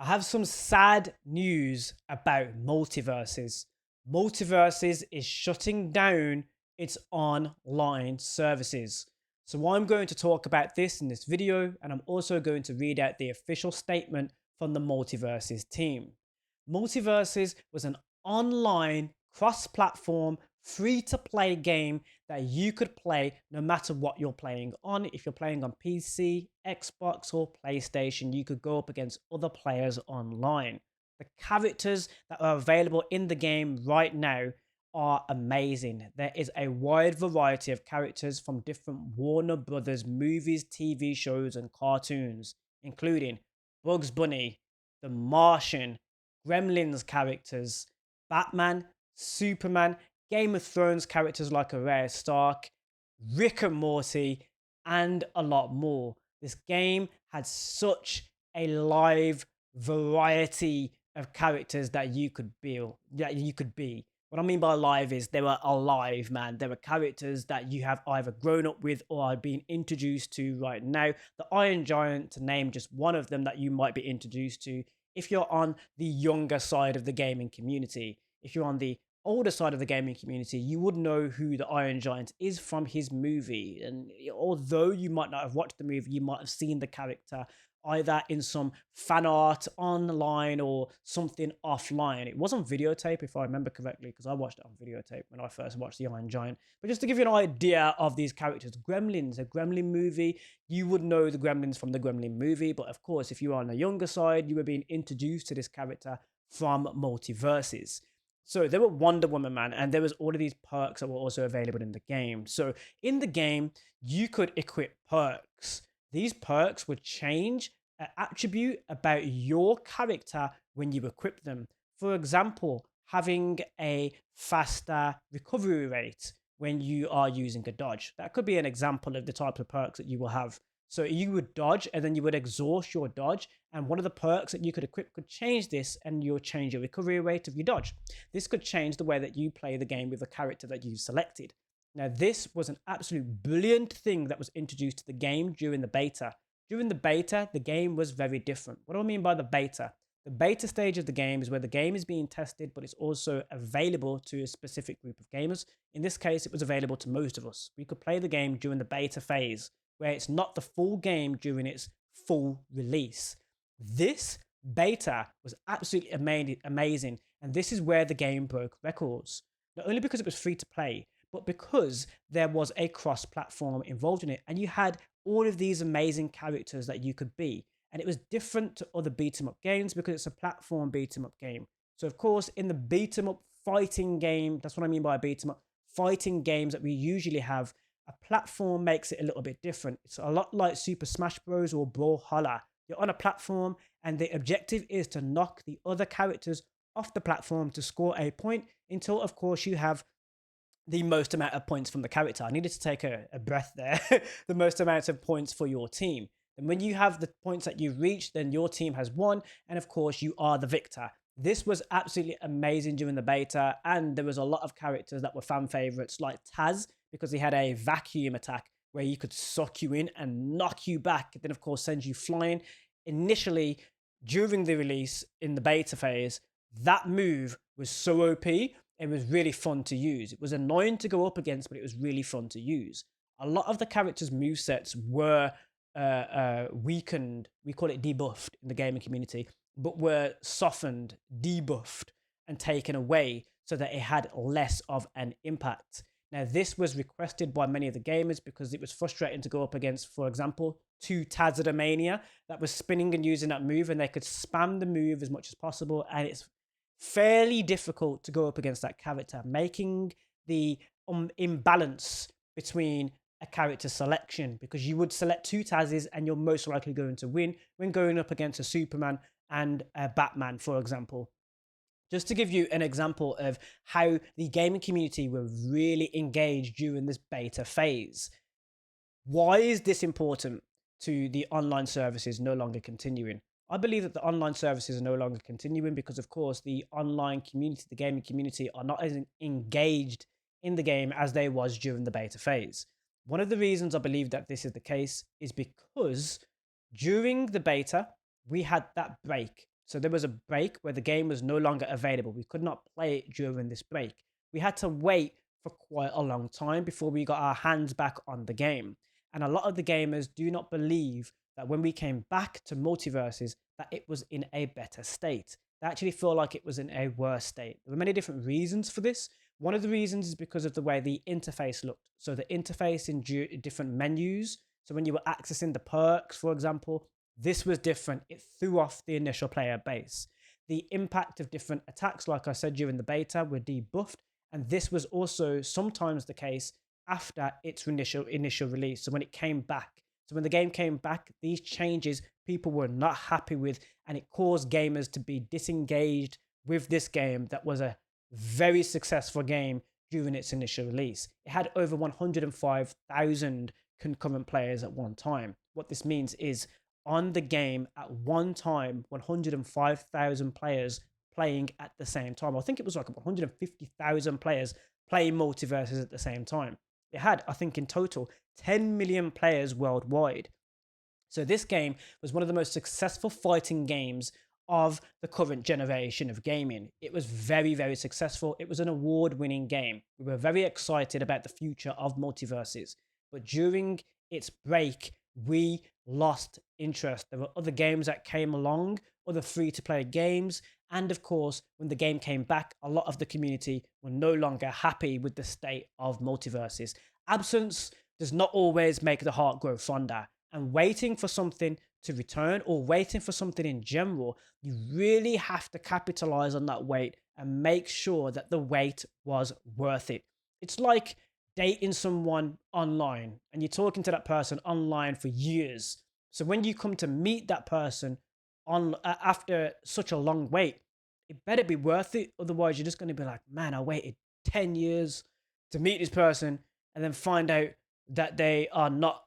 I have some sad news about MultiVersus. MultiVersus is shutting down its online services. So I'm going to talk about this in this video, and I'm also going to read out the official statement from the MultiVersus team. MultiVersus was an online, cross-platform, free-to-play game that you could play no matter what you're playing on. If you're playing on PC, Xbox, or PlayStation, you could go up against other players online. The characters that are available in the game right now are amazing. There is a wide variety of characters from different Warner Brothers movies, TV shows, and cartoons, including Bugs Bunny, The Martian, Gremlins characters, Batman, Superman, Game of Thrones characters like Arya Stark, Rick and Morty, and a lot more. This game had such a live variety of characters that you could be. What I mean by live is they were alive, man. There were characters that you have either grown up with or are being introduced to right now. The Iron Giant, to name just one of them that you might be introduced to if you're on the younger side of the gaming community. If you're on the older side of the gaming community, you would know who the Iron Giant is from his movie. And although you might not have watched the movie, you might have seen the character either in some fan art online or something offline. It was on videotape, if I remember correctly, because I watched it on videotape when I first watched The Iron Giant. But just to give you an idea of these characters, Gremlins, a Gremlin movie, you would know the Gremlins from the Gremlin movie. But of course, if you are on the younger side, you were being introduced to this character from MultiVersus. So there were Wonder Woman, man, and there was all of these perks that were also available in the game. So in the game, you could equip perks. These perks would change an attribute about your character when you equip them. For example, having a faster recovery rate when you are using a dodge. That could be an example of the type of perks that you will have. So you would dodge and then you would exhaust your dodge. And one of the perks that you could equip could change this, and you'll change your recovery rate of your dodge. This could change the way that you play the game with the character that you selected. Now, this was an absolute brilliant thing that was introduced to the game during the beta. During the beta, the game was very different. What do I mean by the beta? The beta stage of the game is where the game is being tested, but it's also available to a specific group of gamers. In this case, it was available to most of us. We could play the game during the beta phase, where it's not the full game during its full release. This beta was absolutely amazing, and this is where the game broke records. Not only because it was free to play, but because there was a cross-platform involved in it, and you had all of these amazing characters that you could be. And it was different to other beat-em-up games because it's a platform beat-em-up game. So of course, in the beat-em-up fighting game, that's what I mean by a beat-em-up fighting games that we usually have, a platform makes it a little bit different. It's a lot like Super Smash Bros. Or Brawlhalla. You're on a platform, and the objective is to knock the other characters off the platform to score a point until, of course, you have the most amount of points from the character. I needed to take a breath there. The most amount of points for your team. And when you have the points that you've reached, then your team has won. And of course, you are the victor. This was absolutely amazing during the beta. And there was a lot of characters that were fan favorites, like Taz, because he had a vacuum attack where he could suck you in and knock you back. Then, of course, send you flying. Initially, during the release in the beta phase, that move was so OP. It was really fun to use. It was annoying to go up against, but it was really fun to use. A lot of the characters' movesets were weakened. We call it debuffed in the gaming community, but were softened, debuffed, and taken away so that it had less of an impact. Now, this was requested by many of the gamers because it was frustrating to go up against, for example, two Tazadamania that was spinning and using that move, and they could spam the move as much as possible, and it's fairly difficult to go up against that character, making the imbalance between a character selection, because you would select two Tazes and you're most likely going to win when going up against a Superman and a Batman, for example. Just to give you an example of how the gaming community were really engaged during this beta phase. Why is this important to the online services no longer continuing? I believe that the online services are no longer continuing because, of course, the online community, the gaming community, are not as engaged in the game as they was during the beta phase. One of the reasons I believe that this is the case is because during the beta, we had that break So there was a break where the game was no longer available. We could not play it during this break. We had to wait for quite a long time before we got our hands back on the game. And a lot of the gamers do not believe that when we came back to MultiVersus, that it was in a better state. They actually feel like it was in a worse state. There were many different reasons for this. One of the reasons is because of the way the interface looked. So the interface in different menus. So when you were accessing the perks, for example, this was different. It threw off the initial player base. The impact of different attacks, like I said during the beta, were debuffed. And this was also sometimes the case after its initial release. So when it came back. So when the game came back, these changes people were not happy with, and it caused gamers to be disengaged with this game that was a very successful game during its initial release. It had over 105,000 concurrent players at one time. What this means is on the game at one time, 105,000 players playing at the same time. I think it was like 150,000 players playing MultiVersus at the same time. It had, I think in total, 10 million players worldwide. So this game was one of the most successful fighting games of the current generation of gaming. It was very, very successful. It was an award-winning game. We were very excited about the future of MultiVersus. But during its break, we lost interest. There were other games that came along, other free-to-play games. And of course, when the game came back, a lot of the community were no longer happy with the state of MultiVersus. Absence does not always make the heart grow fonder. And waiting for something to return or waiting for something in general, you really have to capitalize on that wait and make sure that the wait was worth it. It's like dating someone online and you're talking to that person online for years. So when you come to meet that person on after such a long wait, it better be worth it. Otherwise, you're just going to be like, man, I waited 10 years to meet this person and then find out that they are not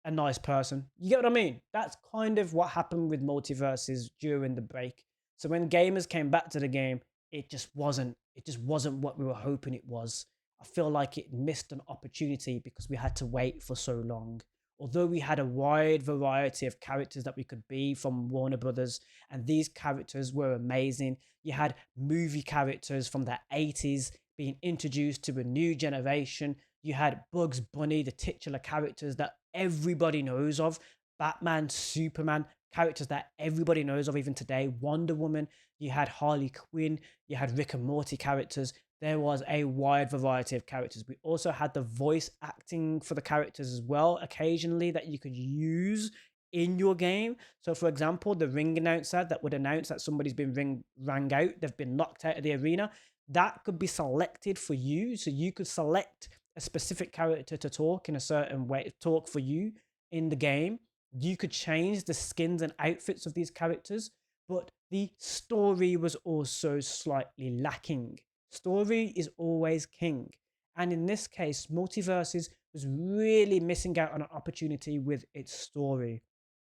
a nice person. You get what I mean? That's kind of what happened with MultiVersus during the break. So when gamers came back to the game, it just wasn't what we were hoping it was. I feel like it missed an opportunity because we had to wait for so long. Although we had a wide variety of characters that we could be from Warner Brothers, and these characters were amazing. You had movie characters from the 80s being introduced to a new generation. You had Bugs Bunny, the titular characters that everybody knows of, Batman, Superman, characters that everybody knows of even today, Wonder Woman. You had Harley Quinn, you had Rick and Morty characters. There was a wide variety of characters. We also had the voice acting for the characters as well, occasionally, that you could use in your game. So for example, the ring announcer that would announce that somebody's been rang out, they've been knocked out of the arena, that could be selected for you. So you could select a specific character to talk in a certain way, talk for you in the game. You could change the skins and outfits of these characters, but the story was also slightly lacking. Story is always king. And in this case, MultiVersus was really missing out on an opportunity with its story.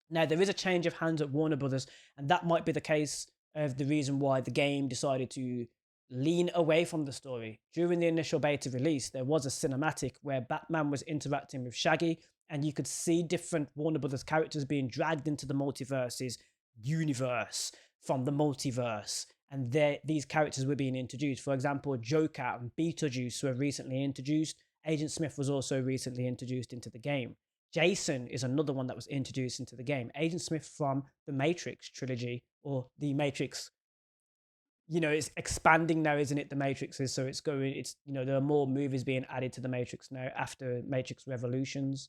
Now, there is a change of hands at Warner Brothers, and that might be the case of the reason why the game decided to lean away from the story. During the initial beta release, there was a cinematic where Batman was interacting with Shaggy, and you could see different Warner Brothers characters being dragged into the MultiVersus universe from the multiverse. And these characters were being introduced. For example, Joker and Beetlejuice were recently introduced. Agent Smith was also recently introduced into the game. Jason is another one that was introduced into the game. Agent Smith from the Matrix trilogy, or the Matrix, it's expanding now, isn't it? The Matrix is, so there are more movies being added to the Matrix now after Matrix Revelations.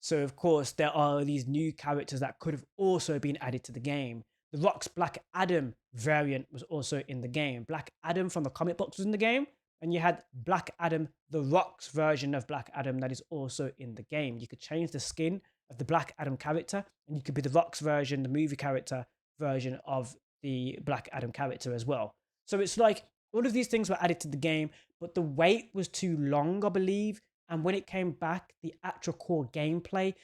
So of course there are these new characters that could have also been added to the game. The Rock's Black Adam variant was also in the game. Black Adam from the comic books was in the game, and you had Black Adam, the Rock's version of Black Adam that is also in the game. You could change the skin of the Black Adam character, and you could be the Rock's version, the movie character version of the Black Adam character as well. So it's like all of these things were added to the game, but the wait was too long, I believe. And when it came back, the actual core gameplay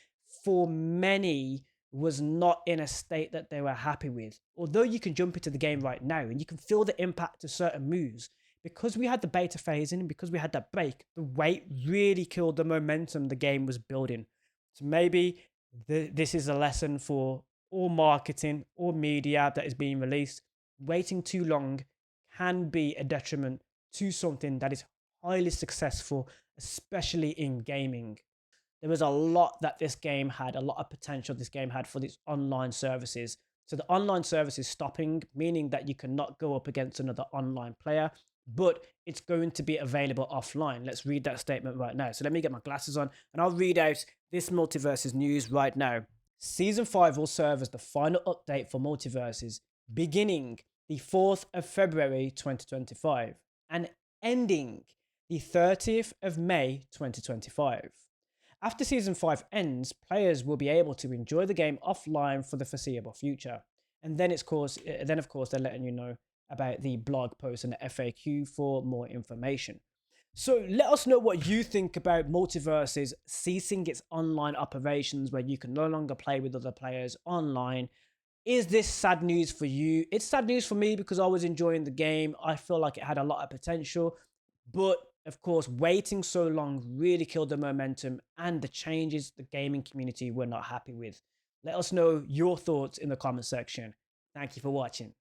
for many was not in a state that they were happy with. Although you can jump into the game right now and you can feel the impact of certain moves, because we had the beta phase in and because we had that break, the wait really killed the momentum the game was building. So maybe this is a lesson for or marketing or media that is being released, waiting too long can be a detriment to something that is highly successful, especially in gaming. There was a lot that this game had, a lot of potential this game had for its online services. So the online service is stopping, meaning that you cannot go up against another online player, but it's going to be available offline. Let's read that statement right now. So let me get my glasses on and I'll read out this MultiVersus news right now. Season 5 will serve as the final update for MultiVersus, beginning the 4th of February 2025 and ending the 30th of May 2025. After Season 5 ends, players will be able to enjoy the game offline for the foreseeable future. And then, of course, they're letting you know about the blog post and the FAQ for more information. So let us know what you think about MultiVersus ceasing its online operations where you can no longer play with other players online. Is this sad news for you? It's sad news for me because I was enjoying the game. I feel like it had a lot of potential. But of course, waiting so long really killed the momentum and the changes the gaming community were not happy with. Let us know your thoughts in the comment section. Thank you for watching.